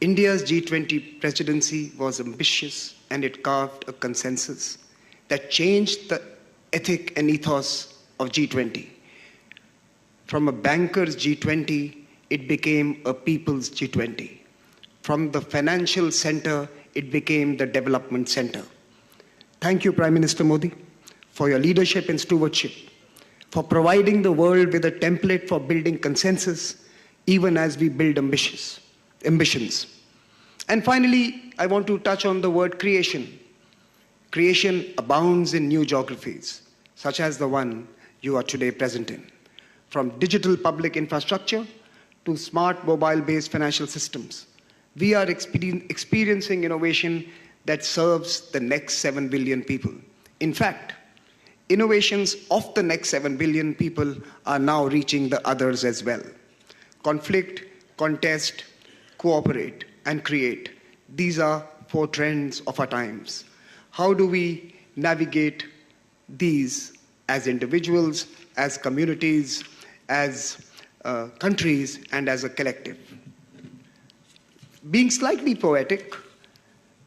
India's G20 presidency was ambitious and it carved a consensus that changed the ethic and ethos of G20. From a banker's G20, it became a people's G20. From the financial center, it became the development center. Thank you, Prime Minister Modi, for your leadership and stewardship, for providing the world with a template for building consensus, even as we build ambitions. And finally, I want to touch on the word creation. Creation abounds in new geographies, such as the one you are today present in. From digital public infrastructure to smart mobile-based financial systems, we are experiencing innovation that serves the next 7 billion people. In fact, innovations of the next 7 billion people are now reaching the others as well. Conflict, contest, cooperate, and create. These are 4 trends of our times. How do we navigate these as individuals, as communities, as countries, and as a collective? Being slightly poetic,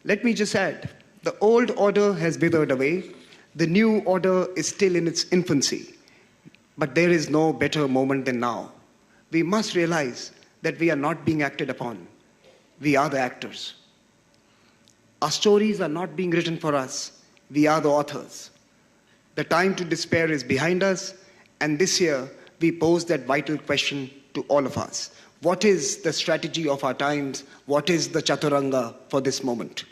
let me just add, the old order has withered away. The new order is still in its infancy. But there is no better moment than now. We must realize that we are not being acted upon. We are the actors. Our stories are not being written for us. We are the authors. The time to despair is behind us, and this year we pose that vital question to all of us. What is the strategy of our times? What is the chaturanga for this moment?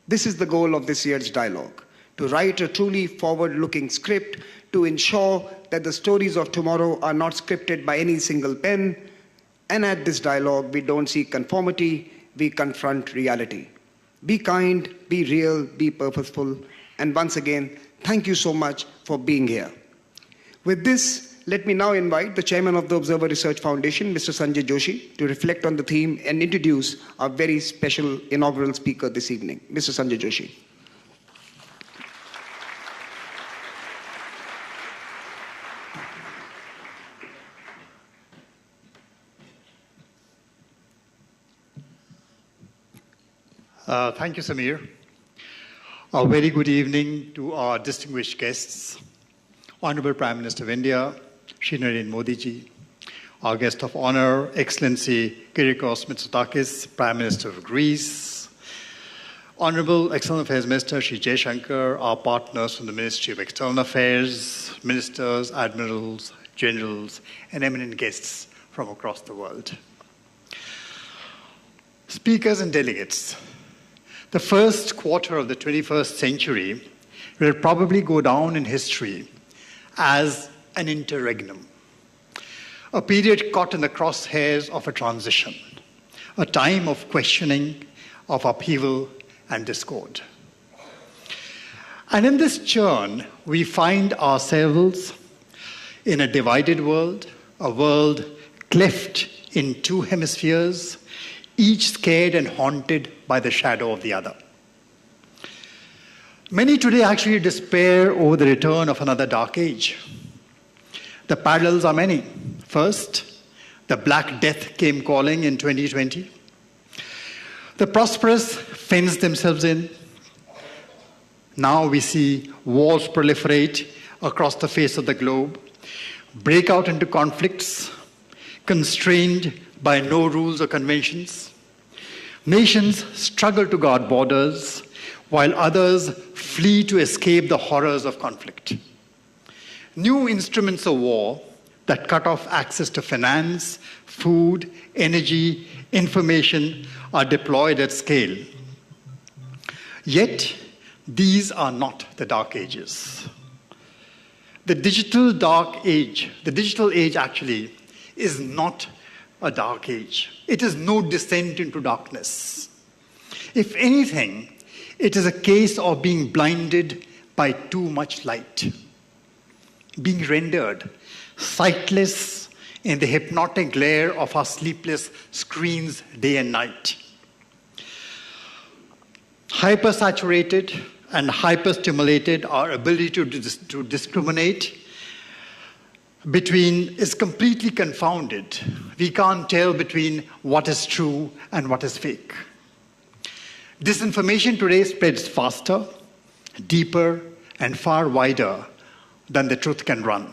This is the goal of this year's dialogue, to write a truly forward-looking script to ensure that the stories of tomorrow are not scripted by any single pen. And at this dialogue, we don't seek conformity, we confront reality. Be kind, be real, be purposeful. And once again, thank you so much for being here. With this, let me now invite the chairman of the Observer Research Foundation, Mr. Sanjay Joshi, to reflect on the theme and introduce our very special inaugural speaker this evening, Mr. Sanjay Joshi. Thank you, Samir. A very good evening to our distinguished guests, Honorable Prime Minister of India, Shri Narendra Modi ji, our guest of honor, Excellency Kyriakos Mitsotakis, Prime Minister of Greece, Honorable External Affairs Minister Shri Jaishankar, our partners from the Ministry of External Affairs, ministers, admirals, generals, and eminent guests from across the world. Speakers and delegates, the first quarter of the 21st century will probably go down in history as an interregnum, a period caught in the crosshairs of a transition, a time of questioning, of upheaval and discord. And in this churn, we find ourselves in a divided world, a world cleft in 2 hemispheres, each scared and haunted by the shadow of the other. Many today actually despair over the return of another dark age. The parallels are many. First, the Black Death came calling in 2020. The prosperous fenced themselves in. Now we see wars proliferate across the face of the globe, break out into conflicts, constrained by no rules or conventions. Nations struggle to guard borders, while others flee to escape the horrors of conflict. New instruments of war that cut off access to finance, food, energy, information are deployed at scale. Yet, these are not the dark ages. The digital age actually is not a dark age. It is no descent into darkness. If anything, it is a case of being blinded by too much light, being rendered sightless in the hypnotic glare of our sleepless screens day and night. Hypersaturated and hyperstimulated, our ability to discriminate is completely confounded. We can't tell between what is true and what is fake. Disinformation today spreads faster, deeper, and far wider than the truth can run.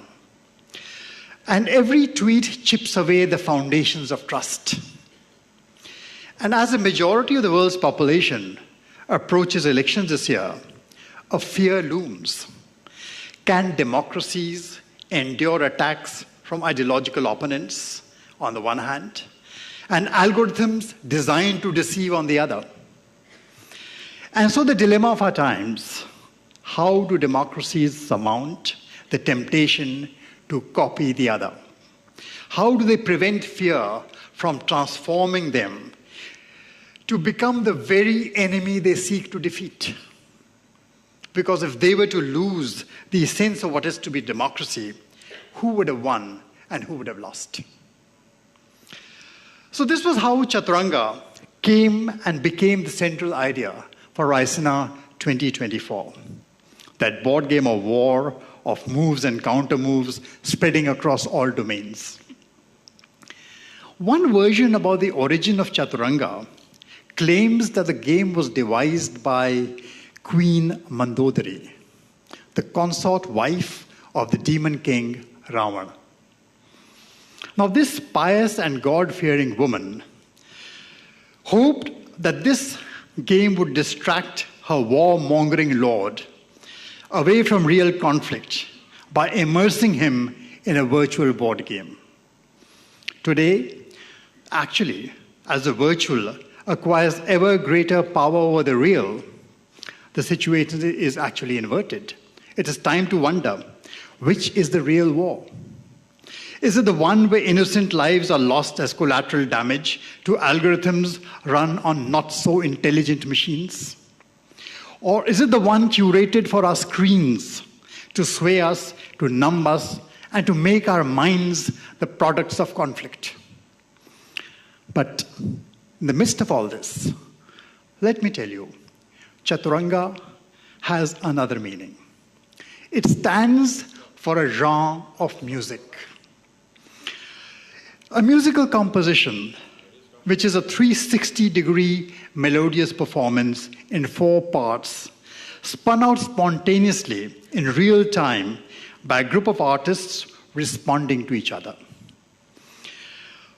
And every tweet chips away the foundations of trust. And as a majority of the world's population approaches elections this year, a fear looms. Can democracies endure attacks from ideological opponents on the one hand, and algorithms designed to deceive on the other? And so the dilemma of our times, how do democracies surmount the temptation to copy the other? How do they prevent fear from transforming them to become the very enemy they seek to defeat? Because if they were to lose the sense of what is to be democracy, who would have won and who would have lost? So this was how Chaturanga came and became the central idea for Raisina 2024. That board game of war, of moves and counter moves, spreading across all domains. One version about the origin of Chaturanga claims that the game was devised by Queen Mandodari, the consort wife of the demon king Ravana. Now, this pious and God-fearing woman hoped that this game would distract her war-mongering lord away from real conflict by immersing him in a virtual board game. Today, actually, as the virtual acquires ever greater power over the real, the situation is actually inverted. It is time to wonder, which is the real war? Is it the one where innocent lives are lost as collateral damage to algorithms run on not-so-intelligent machines? Or is it the one curated for our screens to sway us, to numb us, and to make our minds the products of conflict? But in the midst of all this, let me tell you, Chaturanga has another meaning. It stands for a genre of music. A musical composition, which is a 360-degree melodious performance in 4 parts, spun out spontaneously in real time by a group of artists responding to each other.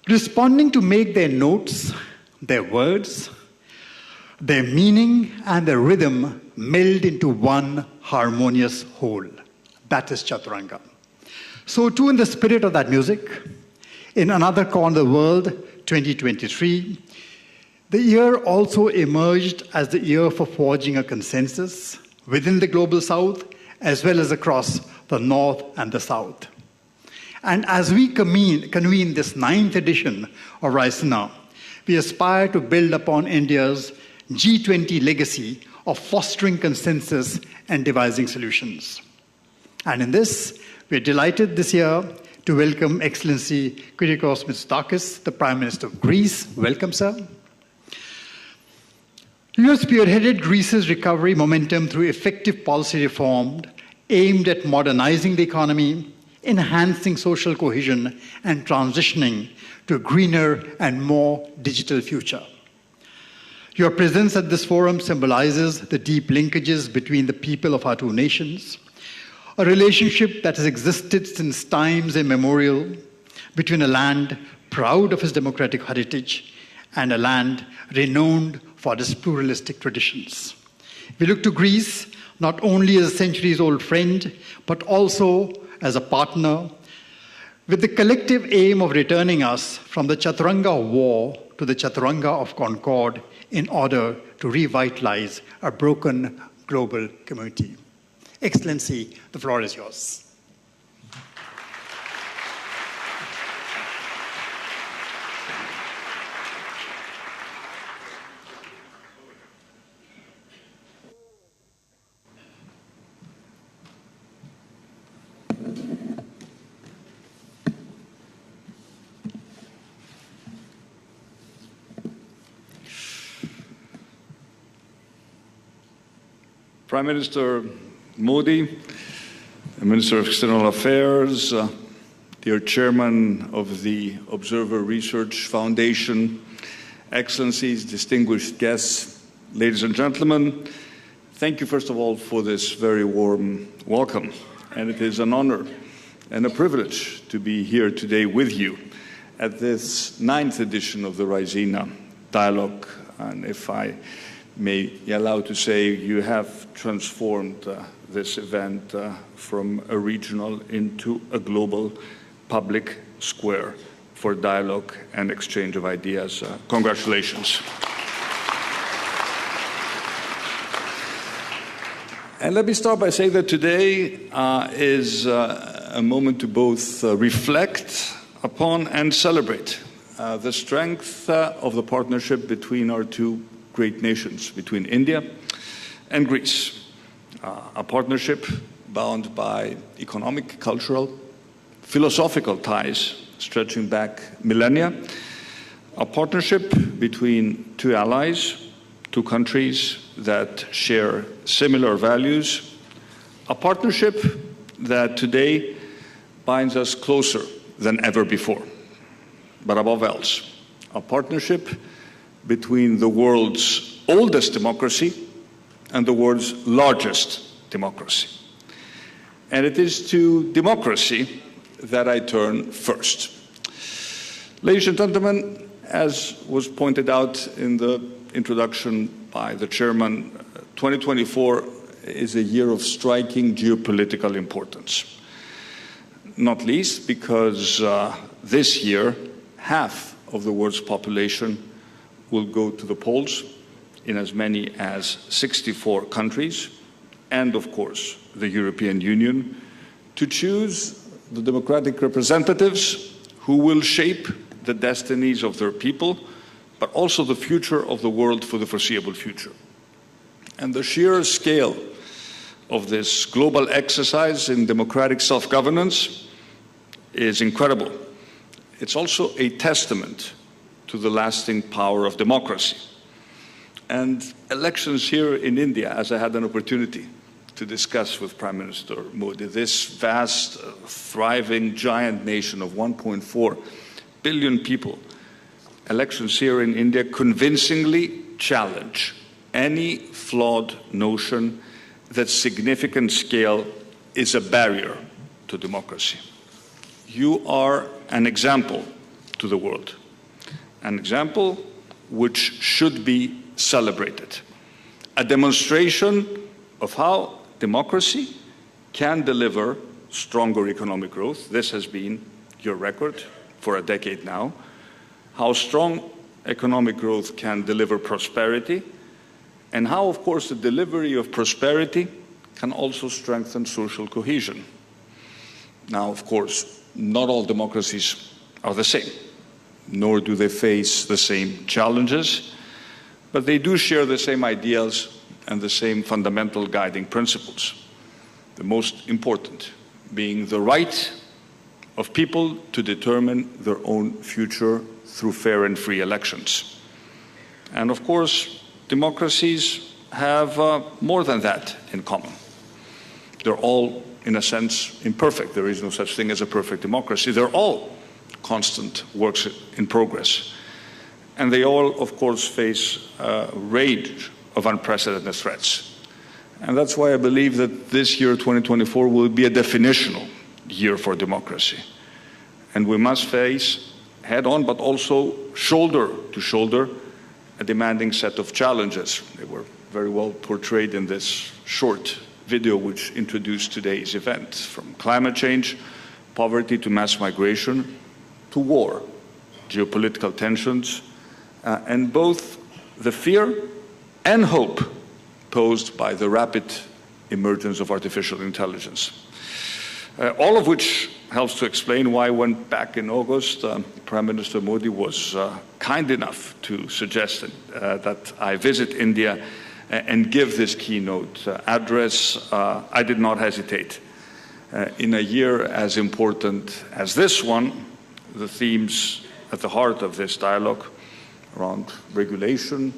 Responding to make their notes, their words, their meaning, and their rhythm meld into one harmonious whole. That is Chaturanga. So too, in the spirit of that music, in another corner of the world, 2023, the year also emerged as the year for forging a consensus within the global south, as well as across the north and the south. And as we convene this 9th edition of Raisina, we aspire to build upon India's G20 legacy of fostering consensus and devising solutions. And in this, we're delighted this year to welcome Excellency Kyriakos Mitsotakis, the Prime Minister of Greece. Welcome, sir. You have spearheaded Greece's recovery momentum through effective policy reform aimed at modernizing the economy, enhancing social cohesion, and transitioning to a greener and more digital future. Your presence at this forum symbolizes the deep linkages between the people of our two nations, a relationship that has existed since times immemorial between a land proud of its democratic heritage and a land renowned for its pluralistic traditions. We look to Greece not only as a centuries-old friend, but also as a partner with the collective aim of returning us from the Chaturanga of war to the Chaturanga of concord in order to revitalize a broken global community. Excellency, the floor is yours. Prime Minister Modi, Minister of External Affairs, dear Chairman of the Observer Research Foundation, Excellencies, distinguished guests, ladies and gentlemen, thank you first of all for this very warm welcome. And it is an honor and a privilege to be here today with you at this 9th edition of the Raisina Dialogue. And if I may be allowed to say, you have transformed this event from a regional into a global public square for dialogue and exchange of ideas. Congratulations. And let me start by saying that today is a moment to both reflect upon and celebrate the strength of the partnership between our two great nations, between India and Greece. A partnership bound by economic, cultural, philosophical ties stretching back millennia. A partnership between two allies, two countries that share similar values. A partnership that today binds us closer than ever before. But above else, a partnership between the world's oldest democracy and the world's largest democracy. And it is to democracy that I turn first. Ladies and gentlemen, as was pointed out in the introduction by the chairman, 2024 is a year of striking geopolitical importance. Not least because this year, half of the world's population will go to the polls in as many as 64 countries, and of course, the European Union, to choose the democratic representatives who will shape the destinies of their people, but also the future of the world for the foreseeable future. And the sheer scale of this global exercise in democratic self-governance is incredible. It's also a testament to the lasting power of democracy. And elections here in India, as I had an opportunity to discuss with Prime Minister Modi, this vast, thriving, giant nation of 1.4 billion people, elections here in India convincingly challenge any flawed notion that significant scale is a barrier to democracy. You are an example to the world, an example which should be celebrated, a demonstration of how democracy can deliver stronger economic growth. This has been your record for a decade now. How strong economic growth can deliver prosperity, and how, of course, the delivery of prosperity can also strengthen social cohesion. Now, of course, not all democracies are the same, nor do they face the same challenges, but they do share the same ideals and the same fundamental guiding principles. The most important being the right of people to determine their own future through fair and free elections. And of course, democracies have more than that in common. They're all, in a sense, imperfect. There is no such thing as a perfect democracy. They're all constant works in progress. And they all, of course, face a range of unprecedented threats. And that's why I believe that this year, 2024, will be a definitional year for democracy. And we must face head-on, but also shoulder to shoulder, a demanding set of challenges. They were very well portrayed in this short video which introduced today's event, from climate change, poverty to mass migration, to war, geopolitical tensions, and both the fear and hope posed by the rapid emergence of artificial intelligence. All of which helps to explain why, when back in August, Prime Minister Modi was kind enough to suggest that I visit India and give this keynote address, I did not hesitate. In a year as important as this one, the themes at the heart of this dialogue around regulation,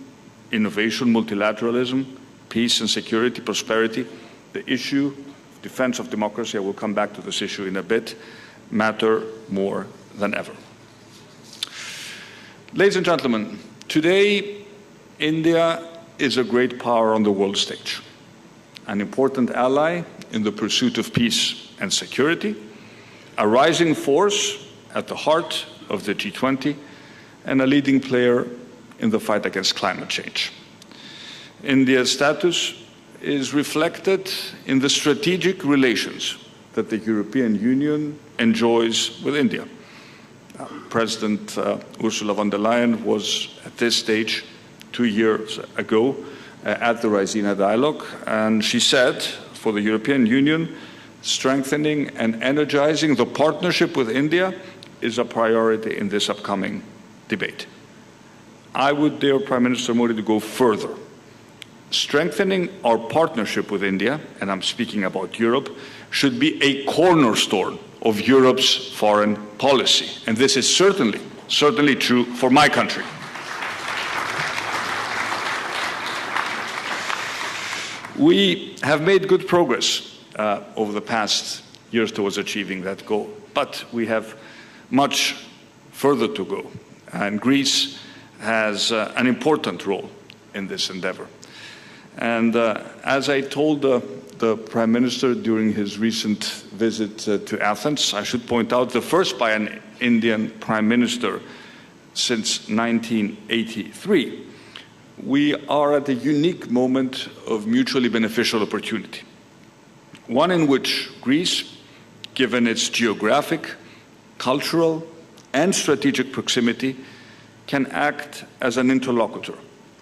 innovation, multilateralism, peace and security, prosperity, the issue, defense of democracy, I will come back to this issue in a bit, matter more than ever. Ladies and gentlemen, today India is a great power on the world stage, an important ally in the pursuit of peace and security, a rising force at the heart of the G20, and a leading player in the fight against climate change. India's status is reflected in the strategic relations that the European Union enjoys with India. President Ursula von der Leyen was at this stage 2 years ago at the Raisina Dialogue, and she said, for the European Union, strengthening and energizing the partnership with India is a priority in this upcoming debate. I would dare Prime Minister Modi to go further. Strengthening our partnership with India, and I'm speaking about Europe, should be a cornerstone of Europe's foreign policy. And this is certainly true for my country. We have made good progress over the past years towards achieving that goal, but we have much further to go. And Greece has an important role in this endeavor. And as I told the Prime Minister during his recent visit to Athens, I should point out the first by an Indian Prime Minister since 1983, we are at a unique moment of mutually beneficial opportunity. One in which Greece, given its geographic, cultural, and strategic proximity, can act as an interlocutor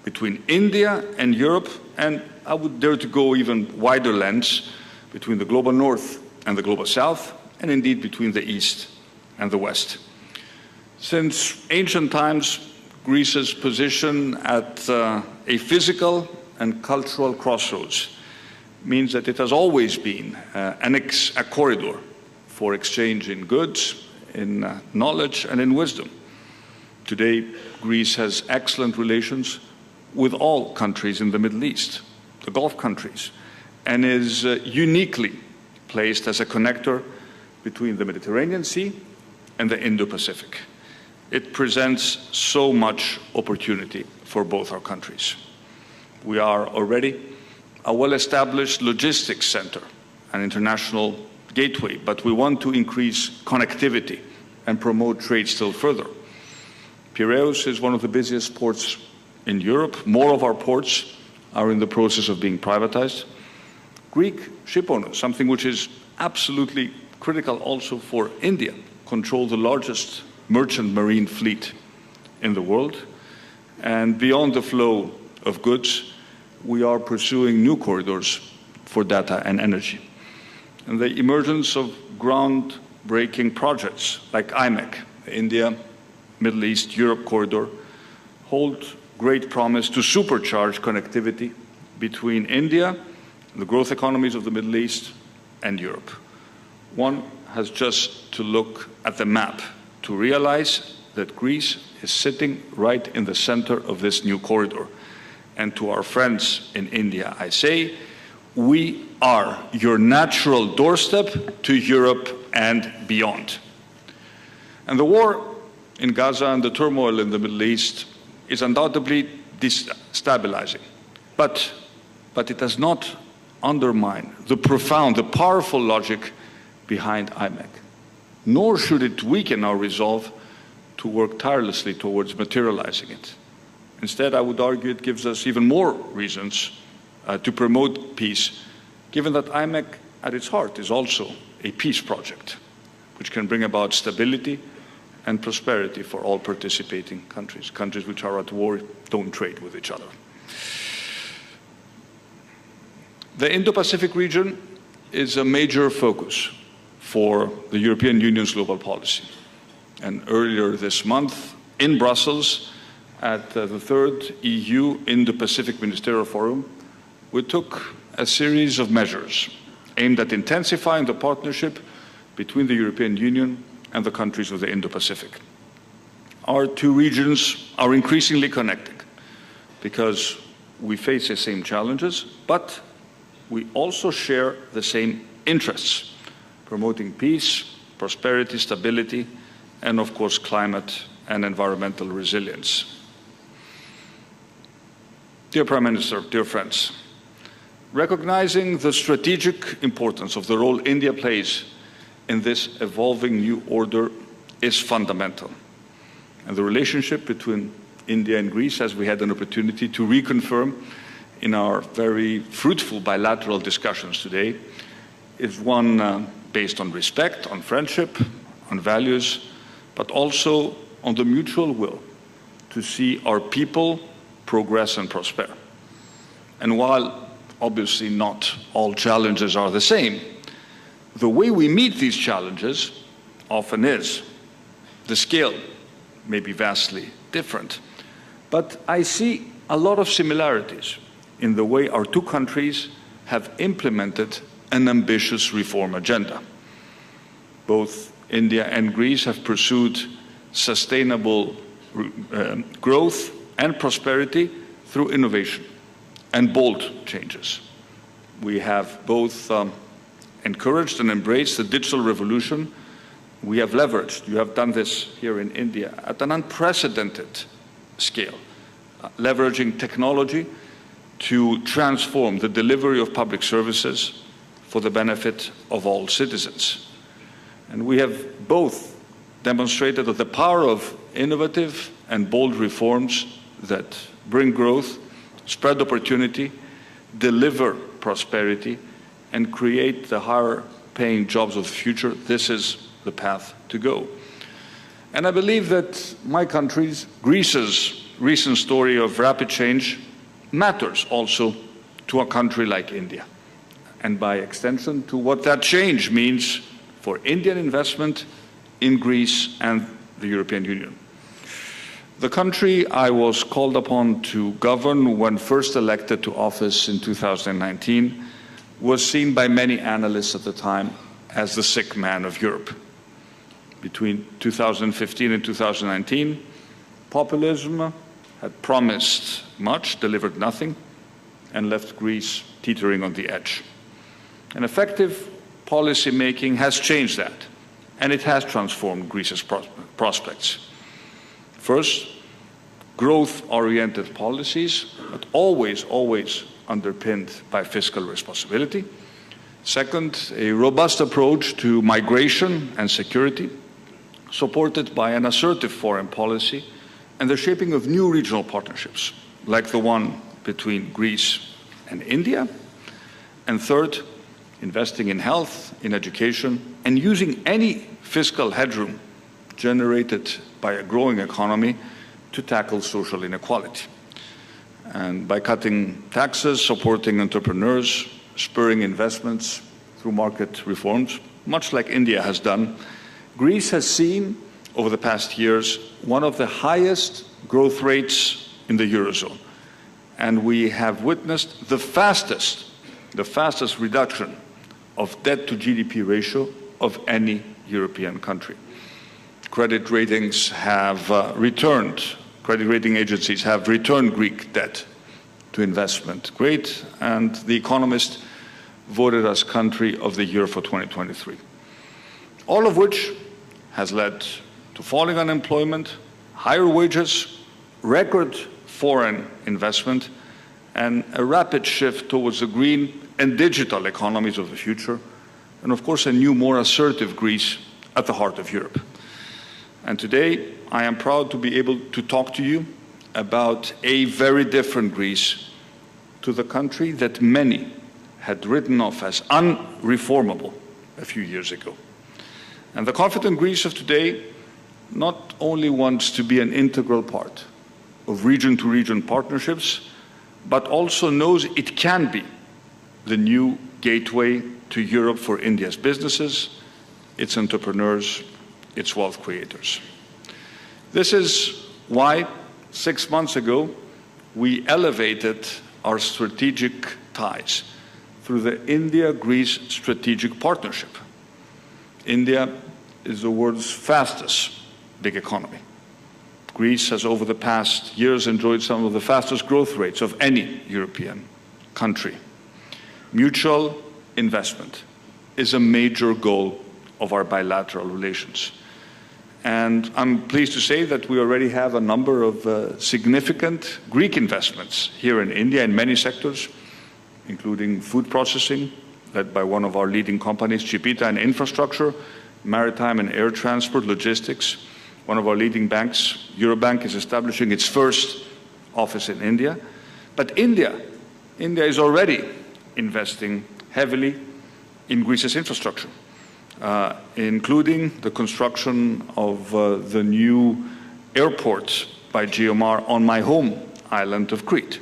between India and Europe, and I would dare to go even wider lens, between the global north and the global south, and indeed between the east and the west. Since ancient times, Greece's position at a physical and cultural crossroads means that it has always been a corridor for exchange in goods, in knowledge, and in wisdom. Today, Greece has excellent relations with all countries in the Middle East, the Gulf countries, and is uniquely placed as a connector between the Mediterranean Sea and the Indo-Pacific. It presents so much opportunity for both our countries. We are already a well-established logistics center, an international gateway, but we want to increase connectivity and promote trade still further. Piraeus is one of the busiest ports in Europe. More of our ports are in the process of being privatized. Greek shipowners, something which is absolutely critical also for India, control the largest merchant marine fleet in the world. And beyond the flow of goods, we are pursuing new corridors for data and energy. And the emergence of groundbreaking projects like IMEC, the India, Middle East, Europe corridor, hold great promise to supercharge connectivity between India, the growth economies of the Middle East, and Europe. One has just to look at the map to realize that Greece is sitting right in the center of this new corridor. And to our friends in India, I say, we are your natural doorstep to Europe and beyond. And the war in Gaza and the turmoil in the Middle East is undoubtedly destabilizing. But it does not undermine the profound, the powerful logic behind IMEC. Nor should it weaken our resolve to work tirelessly towards materializing it. Instead, I would argue it gives us even more reasons to promote peace, given that IMEC at its heart is also a peace project, which can bring about stability and prosperity for all participating countries. Countries which are at war don't trade with each other. The Indo-Pacific region is a major focus for the European Union's global policy. And earlier this month, in Brussels, at the third EU Indo-Pacific Ministerial Forum, we took a series of measures aimed at intensifying the partnership between the European Union and the countries of the Indo-Pacific. Our two regions are increasingly connected because we face the same challenges, but we also share the same interests: promoting peace, prosperity, stability, and of course climate and environmental resilience. Dear Prime Minister, dear friends, recognizing the strategic importance of the role India plays in this evolving new order is fundamental. And the relationship between India and Greece, as we had an opportunity to reconfirm in our very fruitful bilateral discussions today, is one based on respect, on friendship, on values, but also on the mutual will to see our people progress and prosper. And while obviously not all challenges are the same, the way we meet these challenges often is. The scale may be vastly different, but I see a lot of similarities in the way our two countries have implemented an ambitious reform agenda. Both India and Greece have pursued sustainable growth and prosperity through innovation and bold changes. We have both encouraged and embraced the digital revolution. We have leveraged, you have done this here in India, at an unprecedented scale, leveraging technology to transform the delivery of public services for the benefit of all citizens. And we have both demonstrated that the power of innovative and bold reforms that bring growth, spread opportunity, deliver prosperity, and create the higher-paying jobs of the future. This is the path to go. And I believe that my country's, Greece's, recent story of rapid change matters also to a country like India, and by extension to what that change means for Indian investment in Greece and the European Union. The country I was called upon to govern when first elected to office in 2019 was seen by many analysts at the time as the sick man of Europe. Between 2015 and 2019, populism had promised much, delivered nothing, and left Greece teetering on the edge. And effective policy making has changed that, and it has transformed Greece's prospects. First, growth-oriented policies, but always underpinned by fiscal responsibility. Second, a robust approach to migration and security, supported by an assertive foreign policy and the shaping of new regional partnerships, like the one between Greece and India. And third, investing in health, in education, and using any fiscal headroom generated by a growing economy to tackle social inequality. And by cutting taxes, supporting entrepreneurs, spurring investments through market reforms, much like India has done, Greece has seen over the past years one of the highest growth rates in the Eurozone. And we have witnessed the fastest reduction of debt to GDP ratio of any European country. Credit ratings have returned, credit rating agencies have returned Greek debt to investment grade, and The Economist voted us Country of the Year for 2023. All of which has led to falling unemployment, higher wages, record foreign investment, and a rapid shift towards the green and digital economies of the future, and of course a new, more assertive Greece at the heart of Europe. And today, I am proud to be able to talk to you about a very different Greece to the country that many had written off as unreformable a few years ago. And the confident Greece of today not only wants to be an integral part of region-to-region partnerships, but also knows it can be the new gateway to Europe for India's businesses, its entrepreneurs, its wealth creators. This is why 6 months ago we elevated our strategic ties through the India-Greece Strategic Partnership. India is the world's fastest big economy. Greece has over the past years enjoyed some of the fastest growth rates of any European country. Mutual investment is a major goal of our bilateral relations. And I'm pleased to say that we already have a number of significant Greek investments here in India in many sectors, including food processing, led by one of our leading companies, Chipita, and infrastructure, maritime and air transport, logistics. One of our leading banks, Eurobank, is establishing its first office in India. But India is already investing heavily in Greece's infrastructure, including the construction of the new airport by GMR on my home island of Crete.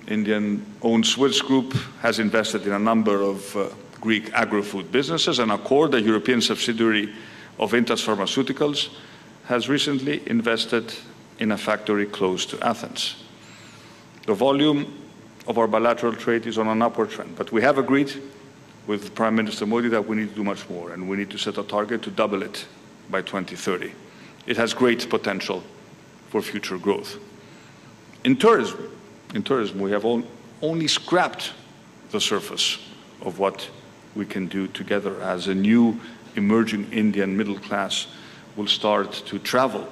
Indian-owned Swiss Group has invested in a number of Greek agri-food businesses, and Accord, a European subsidiary of Intas Pharmaceuticals, has recently invested in a factory close to Athens. The volume of our bilateral trade is on an upward trend, but we have agreed with Prime Minister Modi that we need to do much more, and we need to set a target to double it by 2030. It has great potential for future growth. In tourism, we have only scrapped the surface of what we can do together as a new emerging Indian middle class will start to travel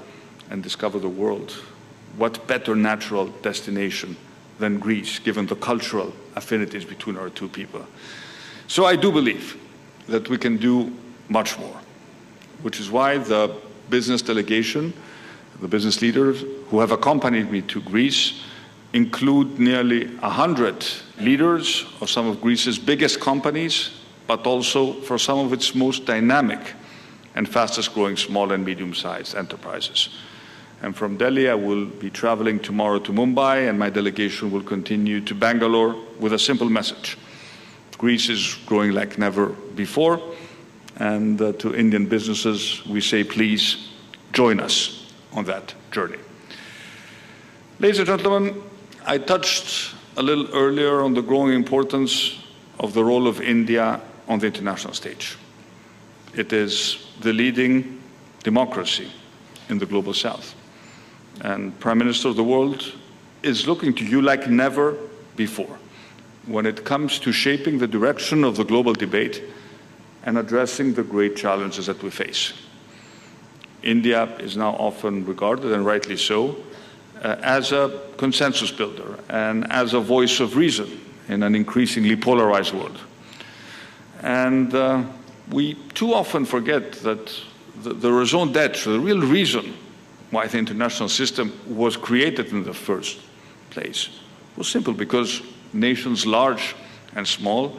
and discover the world. What better natural destination than Greece, given the cultural affinities between our two people? So I do believe that we can do much more, which is why the business delegation, the business leaders who have accompanied me to Greece, include nearly 100 leaders of some of Greece's biggest companies, but also for some of its most dynamic and fastest growing small and medium-sized enterprises. And from Delhi, I will be traveling tomorrow to Mumbai, and my delegation will continue to Bangalore with a simple message. Greece is growing like never before, and to Indian businesses, we say, please join us on that journey. Ladies and gentlemen, I touched a little earlier on the growing importance of the role of India on the international stage. It is the leading democracy in the global south. And Prime Minister of the world is looking to you like never before when it comes to shaping the direction of the global debate and addressing the great challenges that we face. India is now often regarded, and rightly so, as a consensus builder and as a voice of reason in an increasingly polarized world. And we too often forget that the raison d'etre, the real reason why the international system was created in the first place was simple, because nations large and small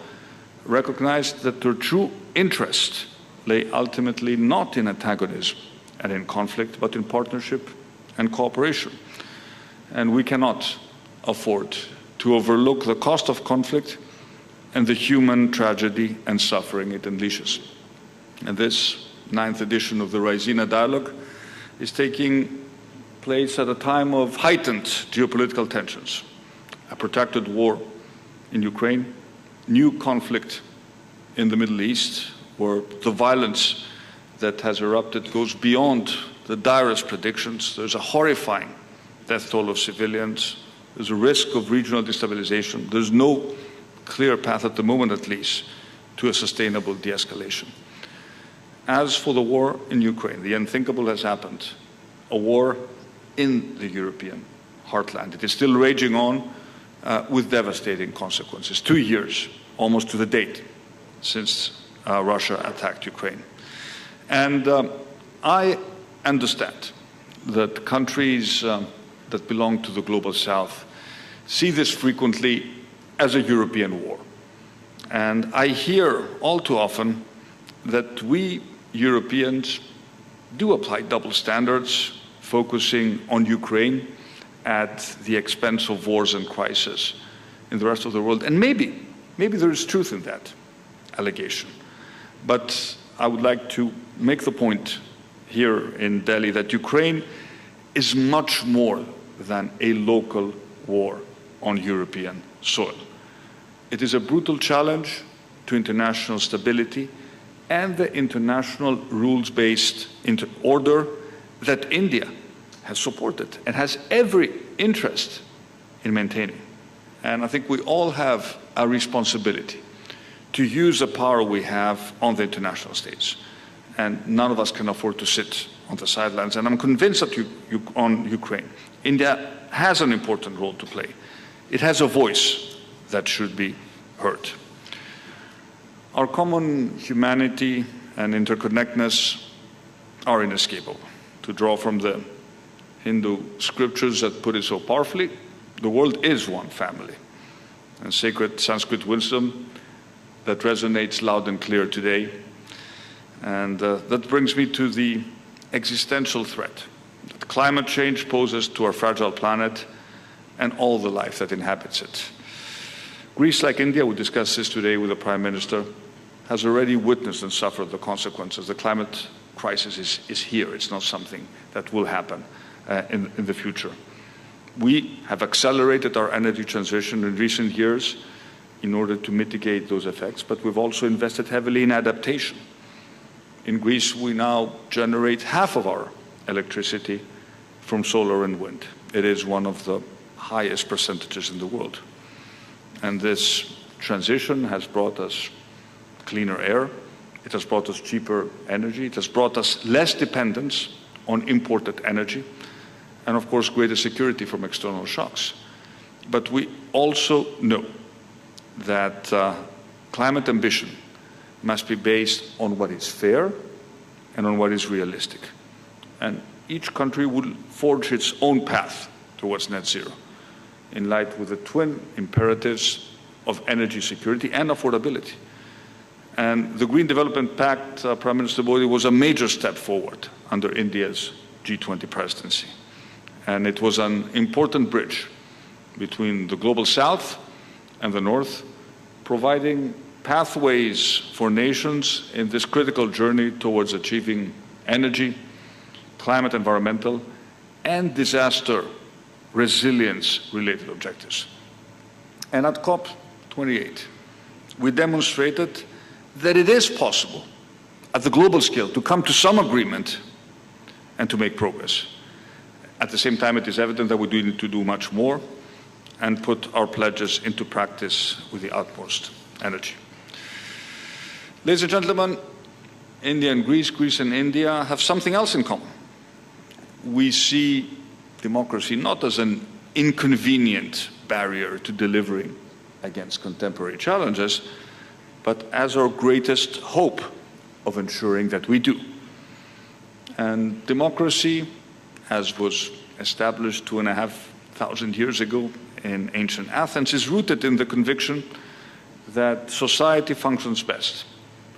recognized that their true interest lay ultimately not in antagonism and in conflict, but in partnership and cooperation. And we cannot afford to overlook the cost of conflict and the human tragedy and suffering it unleashes. And this 9th edition of the Raisina Dialogue is taking place at a time of heightened geopolitical tensions, a protracted war in Ukraine, new conflict in the Middle East, where the violence that has erupted goes beyond the direst predictions. There's a horrifying death toll of civilians. There's a risk of regional destabilization. There's no clear path, at the moment at least, to a sustainable de-escalation. As for the war in Ukraine, the unthinkable has happened. A war in the European heartland. It is still raging on with devastating consequences. 2 years, almost to the date, since Russia attacked Ukraine. And I understand that countries that belong to the global south see this frequently as a European war. And I hear all too often that we Europeans do apply double standards, focusing on Ukraine at the expense of wars and crises in the rest of the world. And maybe there is truth in that allegation. But I would like to make the point here in Delhi that Ukraine is much more than a local war on European soil. It is a brutal challenge to international stability and the international rules-based order that India has supported and has every interest in maintaining. And I think we all have a responsibility to use the power we have on the international stage. And none of us can afford to sit on the sidelines. And I'm convinced that on Ukraine, India has an important role to play. It has a voice that should be heard. Our common humanity and interconnectedness are inescapable. To draw from the Hindu scriptures that put it so powerfully, the world is one family. And sacred Sanskrit wisdom that resonates loud and clear today. And that brings me to the existential threat that climate change poses to our fragile planet and all the life that inhabits it. Greece, like India, we discussed this today with the Prime Minister, has already witnessed and suffered the consequences. The climate crisis is here. It's not something that will happen in the future. We have accelerated our energy transition in recent years in order to mitigate those effects, but we've also invested heavily in adaptation. In Greece, we now generate half of our electricity from solar and wind. It is one of the highest percentages in the world. And this transition has brought us cleaner air, it has brought us cheaper energy, it has brought us less dependence on imported energy, and of course greater security from external shocks. But we also know that climate ambition must be based on what is fair and on what is realistic. And each country will forge its own path towards net zero in light with the twin imperatives of energy security and affordability. And the Green Development Pact, Prime Minister Modi, was a major step forward under India's G20 presidency. And it was an important bridge between the global south and the north, providing pathways for nations in this critical journey towards achieving energy, climate, environmental, and disaster resilience-related objectives. And at COP28, we demonstrated that it is possible at the global scale to come to some agreement and to make progress. At the same time, it is evident that we do need to do much more and put our pledges into practice with the utmost energy. Ladies and gentlemen, India and Greece, Greece and India have something else in common. We see democracy not as an inconvenient barrier to delivering against contemporary challenges, but as our greatest hope of ensuring that we do. And democracy, as was established 2,500 years ago in ancient Athens, is rooted in the conviction that society functions best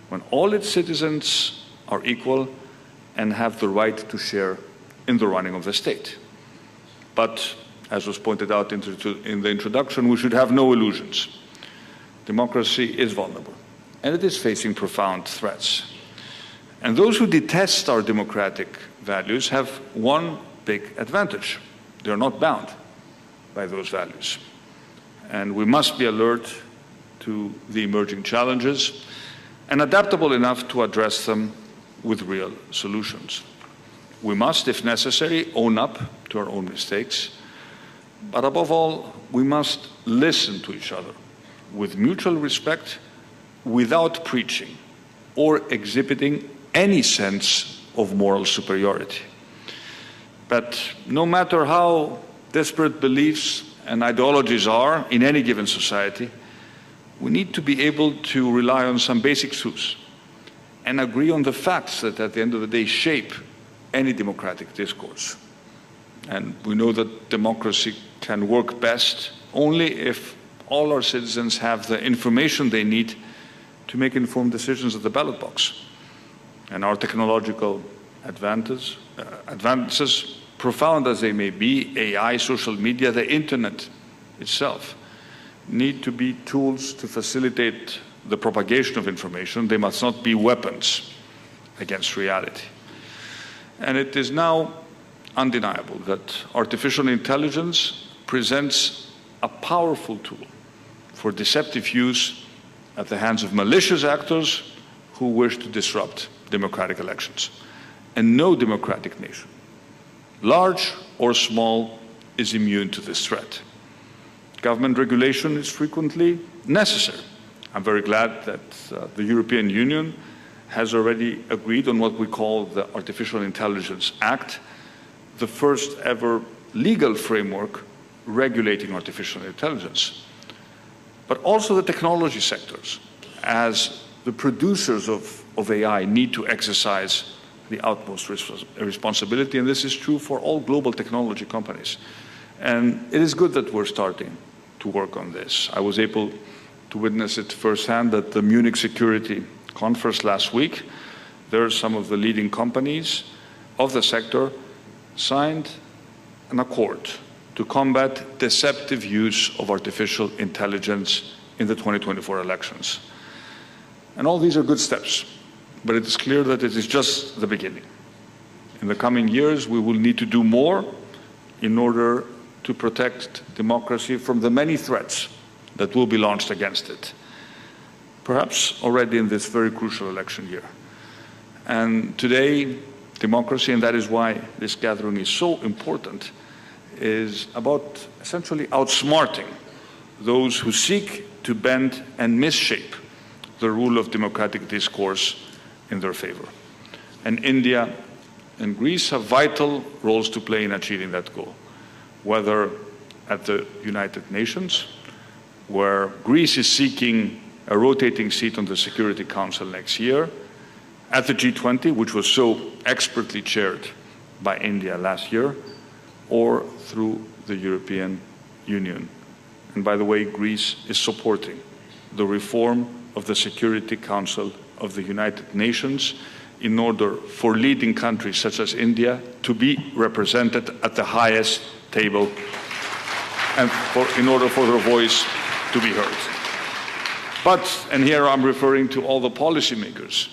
when all its citizens are equal and have the right to share in the running of the state. But, as was pointed out in the introduction, we should have no illusions. Democracy is vulnerable, and it is facing profound threats. And those who detest our democratic values have one big advantage. They are not bound by those values. And we must be alert to the emerging challenges and adaptable enough to address them with real solutions. We must, if necessary, own up to our own mistakes. But above all, we must listen to each other with mutual respect, without preaching or exhibiting any sense of moral superiority. But no matter how disparate beliefs and ideologies are in any given society, we need to be able to rely on some basic truths and agree on the facts that at the end of the day shape any democratic discourse. And we know that democracy can work best only if all our citizens have the information they need to make informed decisions at the ballot box. And our technological advances, profound as they may be, AI, social media, the internet itself, need to be tools to facilitate the propagation of information. They must not be weapons against reality. And it is now undeniable that artificial intelligence presents a powerful tool for deceptive use at the hands of malicious actors who wish to disrupt democratic elections. And no democratic nation, large or small, is immune to this threat. Government regulation is frequently necessary, I'm very glad that the European Union has already agreed on what we call the Artificial Intelligence Act, the first ever legal framework regulating artificial intelligence. But also the technology sectors, as the producers of AI need to exercise the utmost responsibility, and this is true for all global technology companies. And it is good that we're starting to work on this. I was able to witness it firsthand at the Munich Security Conference last week. There are some of the leading companies of the sector signed an accord to combat deceptive use of artificial intelligence in the 2024 elections. And all these are good steps, but it is clear that it is just the beginning. In the coming years, we will need to do more in order to protect democracy from the many threats that will be launched against it, perhaps already in this very crucial election year. And today, democracy, and that is why this gathering is so important, is about essentially outsmarting those who seek to bend and misshape the rule of democratic discourse in their favor. And India and Greece have vital roles to play in achieving that goal, whether at the United Nations, where Greece is seeking a rotating seat on the Security Council next year, at the G20, which was so expertly chaired by India last year, or through the European Union. And by the way, Greece is supporting the reform of the Security Council of the United Nations in order for leading countries such as India to be represented at the highest table and in order for their voice to be heard. But, and here I'm referring to all the policymakers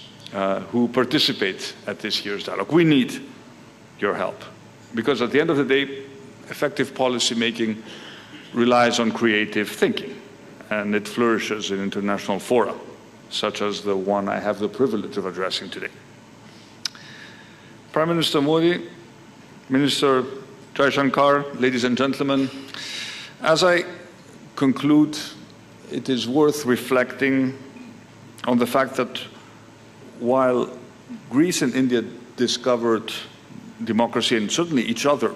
who participate at this year's dialogue, we need your help. Because at the end of the day, effective policy making relies on creative thinking, and it flourishes in international fora, such as the one I have the privilege of addressing today. Prime Minister Modi, Minister Jaishankar, ladies and gentlemen, as I conclude, it is worth reflecting on the fact that while Greece and India discovered democracy and certainly each other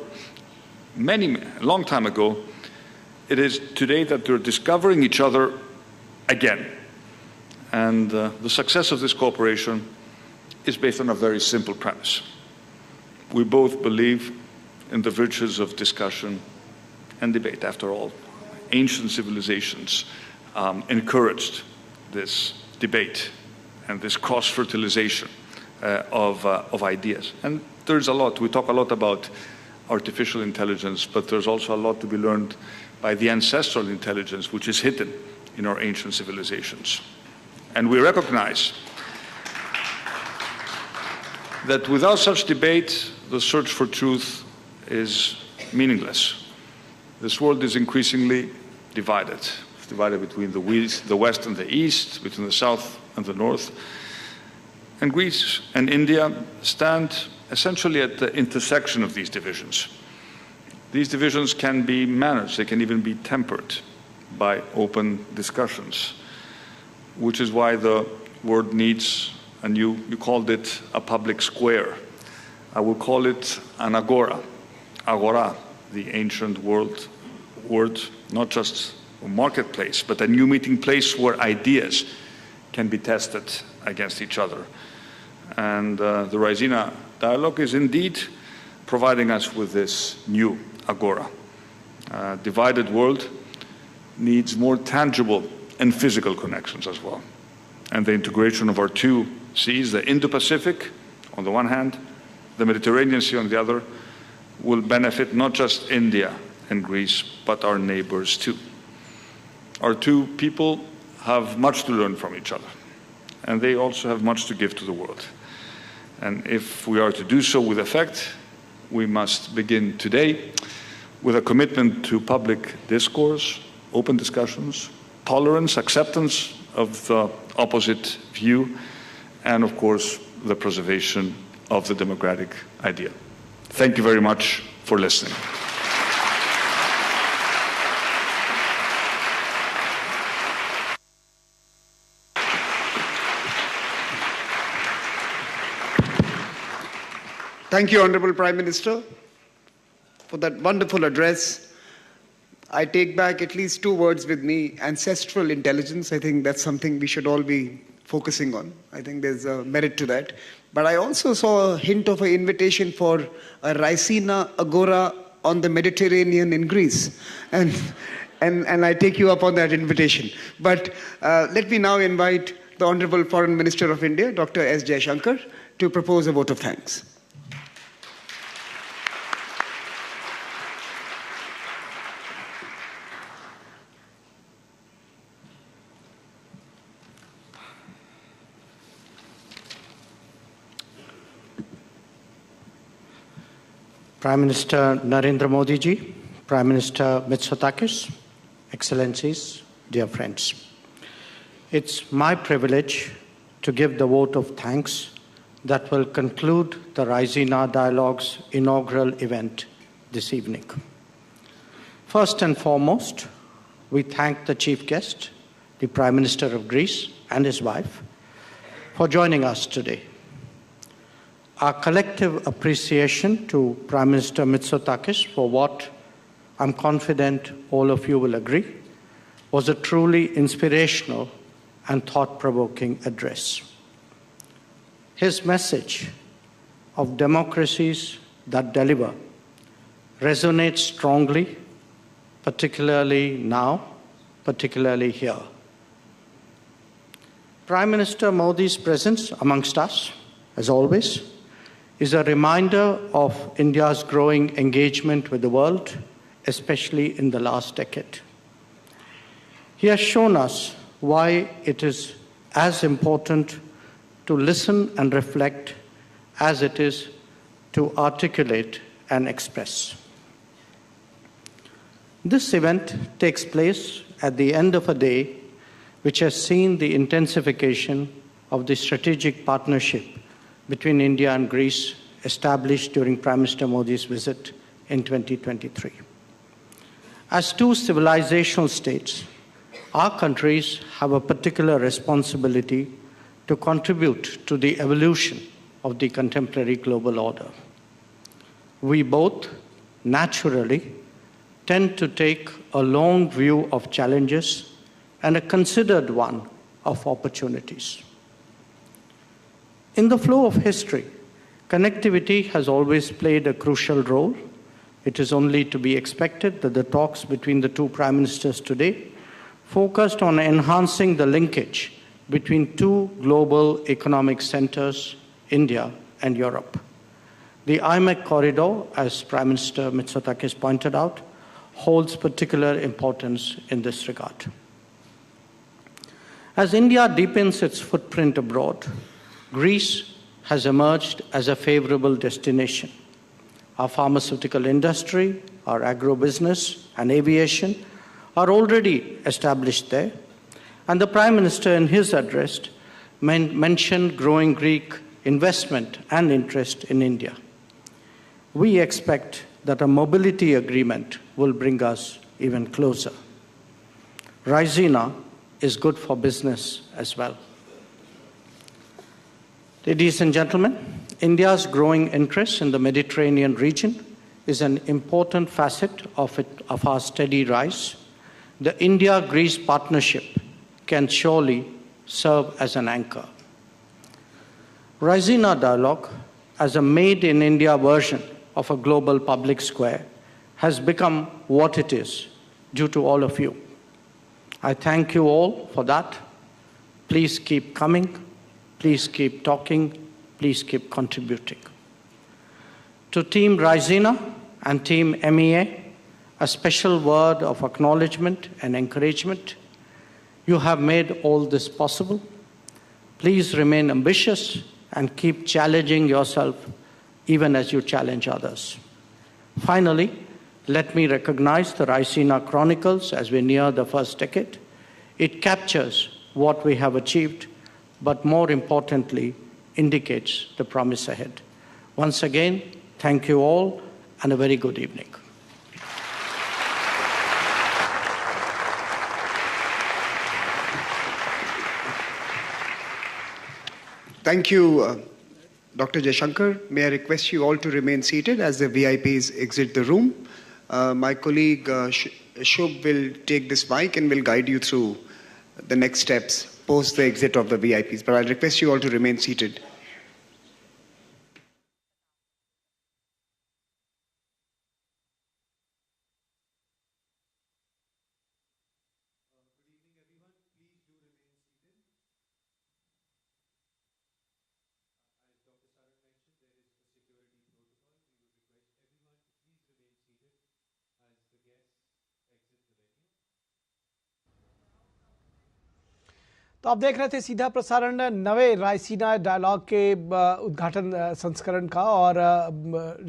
a long time ago, it is today that they're discovering each other again. And the success of this cooperation is based on a very simple premise. We both believe in the virtues of discussion and debate. After all, ancient civilizations encouraged this debate and this cross-fertilization of ideas. And there's a lot. We talk a lot about artificial intelligence, but there's also a lot to be learned by the ancestral intelligence which is hidden in our ancient civilizations. And we recognize that without such debate, the search for truth is meaningless. This world is increasingly divided. It's divided between the West and the East, between the South and the North. And Greece and India stand essentially at the intersection of these divisions. These divisions can be managed, they can even be tempered by open discussions, which is why the world needs, and you called it a public square. I will call it an agora. Agora, the ancient word, not just a marketplace, but a new meeting place where ideas can be tested against each other. And the Raisina Dialogue is indeed providing us with this new agora. A divided world needs more tangible and physical connections as well. And the integration of our two seas, the Indo-Pacific on the one hand, the Mediterranean Sea on the other, will benefit not just India and Greece, but our neighbors too. Our two people have much to learn from each other, and they also have much to give to the world. And if we are to do so with effect, we must begin today with a commitment to public discourse, open discussions, tolerance, acceptance of the opposite view, and of course, the preservation of the democratic idea. Thank you very much for listening. Thank you, Honorable Prime Minister, for that wonderful address. I take back at least two words with me: ancestral intelligence. I think that's something we should all be focusing on. I think there's a merit to that. But I also saw a hint of an invitation for a Raisina Agora on the Mediterranean in Greece. And I take you up on that invitation. But let me now invite the Honorable Foreign Minister of India, Dr. S. Jaishankar, to propose a vote of thanks. Prime Minister Narendra Modi ji, Prime Minister Mitsotakis, Excellencies, dear friends. It's my privilege to give the vote of thanks that will conclude the Raisina Dialogue's inaugural event this evening. First and foremost, we thank the chief guest, the Prime Minister of Greece and his wife, for joining us today. Our collective appreciation to Prime Minister Mitsotakis for what I'm confident all of you will agree was a truly inspirational and thought-provoking address. His message of democracies that deliver resonates strongly, particularly now, particularly here. Prime Minister Modi's presence amongst us, as always, is a reminder of India's growing engagement with the world, especially in the last decade. He has shown us why it is as important to listen and reflect as it is to articulate and express. This event takes place at the end of a day which has seen the intensification of the strategic partnership between India and Greece established during Prime Minister Modi's visit in 2023. As two civilizational states, our countries have a particular responsibility to contribute to the evolution of the contemporary global order. We both, naturally, tend to take a long view of challenges and a considered one of opportunities. In the flow of history, connectivity has always played a crucial role. It is only to be expected that the talks between the two prime ministers today focused on enhancing the linkage between two global economic centers, India and Europe. The IMEC corridor, as Prime Minister Mitsotakis pointed out, holds particular importance in this regard. As India deepens its footprint abroad, Greece has emerged as a favorable destination. Our pharmaceutical industry, our agro-business and aviation are already established there, and the Prime Minister in his address mentioned growing Greek investment and interest in India. We expect that a mobility agreement will bring us even closer. Raisina is good for business as well. Ladies and gentlemen, India's growing interest in the Mediterranean region is an important facet of our steady rise. The India-Greece partnership can surely serve as an anchor. Raisina Dialogue, as a made-in-India version of a global public square, has become what it is due to all of you. I thank you all for that. Please keep coming. Please keep talking. Please keep contributing. To Team Raisina and Team MEA, a special word of acknowledgement and encouragement. You have made all this possible. Please remain ambitious and keep challenging yourself even as you challenge others. Finally, let me recognize the Raisina Chronicles as we near the first decade. It captures what we have achieved, but more importantly, indicates the promise ahead. Once again, thank you all and a very good evening. Thank you, Dr. Jaishankar, may I request you all to remain seated as the VIPs exit the room. My colleague Shubh will take this mic and will guide you through the next steps post the exit of the VIPs. But I'll request you all to remain seated. तो आप देख रहे थे सीधा प्रसारण नवे Raisina dialogue के उद्घाटन संस्करण का, और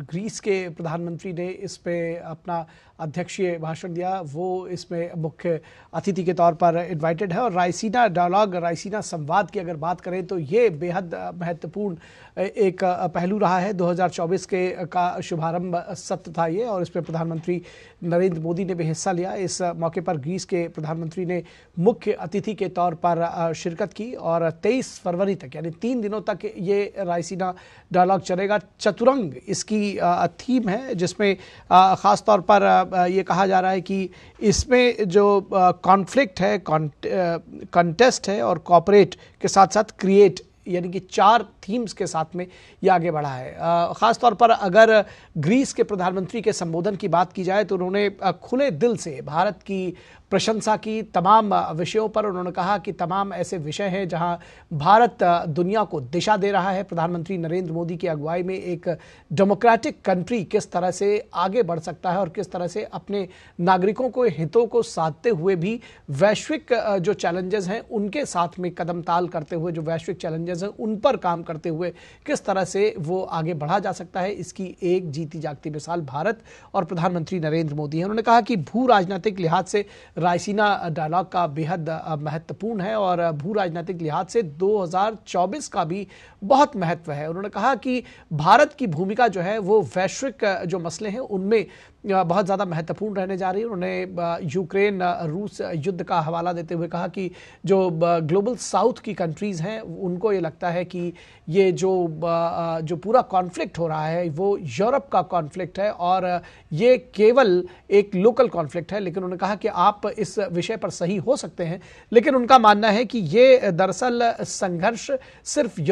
ग्रीस के प्रधानमंत्री ने इस पे अपना अध्यक्षीय भाषण दिया। वो इसमें मुख्य अतिथि के तौर पर इनवाइटेड है। और रायसीना डायलॉग, रायसीना संवाद की अगर बात करें तो ये बेहद महत्वपूर्ण एक पहलू रहा है। 2024 का शुभारंभ सत्र था ये, और इसमें प्रधानमंत्री नरेंद्र मोदी ने भी हिस्सा लिया। इस मौके पर ग्रीस के प्रधानमंत्री ने मुख्य अतिथि के तौर पर शिरकत की, और 23 फरवरी तक यानी 3 दिनों तक ये रायसीना डायलॉग चलेगा। चतुरंग इसकी थीम है, जिसमें ख़ास तौर पर ये कहा जा रहा है कि इसमें जो कॉन्फ्लिक्ट है, कॉन्टेस्ट है और कॉपरेट के साथ साथ क्रिएट, यानी कि 4 थीम्स के साथ में ये आगे बढ़ा है। ख़ास तौर पर अगर ग्रीस के प्रधानमंत्री के संबोधन की बात की जाए तो उन्होंने खुले दिल से भारत की प्रशंसा की तमाम विषयों पर। उन्होंने कहा कि तमाम ऐसे विषय हैं जहां भारत दुनिया को दिशा दे रहा है। प्रधानमंत्री नरेंद्र मोदी की अगुवाई में एक डेमोक्रेटिक कंट्री किस तरह से आगे बढ़ सकता है, और किस तरह से अपने नागरिकों को हितों को साधते हुए भी वैश्विक जो चैलेंजेस हैं उनके साथ में कदम ताल करते हुए, जो वैश्विक चैलेंजेस हैं उन पर काम करते हुए किस तरह से वो आगे बढ़ा जा सकता है, इसकी एक जीती जागती मिसाल भारत और प्रधानमंत्री नरेंद्र मोदी है। उन्होंने कहा कि भू राजनीतिक लिहाज से रायसीना डायलॉग का बेहद महत्वपूर्ण है, और भू राजनीतिक लिहाज से 2024 का भी बहुत महत्व है। उन्होंने कहा कि भारत की भूमिका जो है वो वैश्विक जो मसले हैं उनमें बहुत ज़्यादा महत्वपूर्ण रहने जा रही है। उन्होंने यूक्रेन रूस युद्ध का हवाला देते हुए कहा कि जो ग्लोबल साउथ की कंट्रीज़ हैं उनको ये लगता है कि ये जो पूरा कॉन्फ्लिक्ट हो रहा है वो यूरोप का कॉन्फ्लिक्ट है, और ये केवल एक लोकल कॉन्फ्लिक्ट है। लेकिन उन्होंने कहा कि आप इस विषय पर सही हो सकते हैं, लेकिन उनका मानना है कि ये दरअसल संघर्ष सिर्फ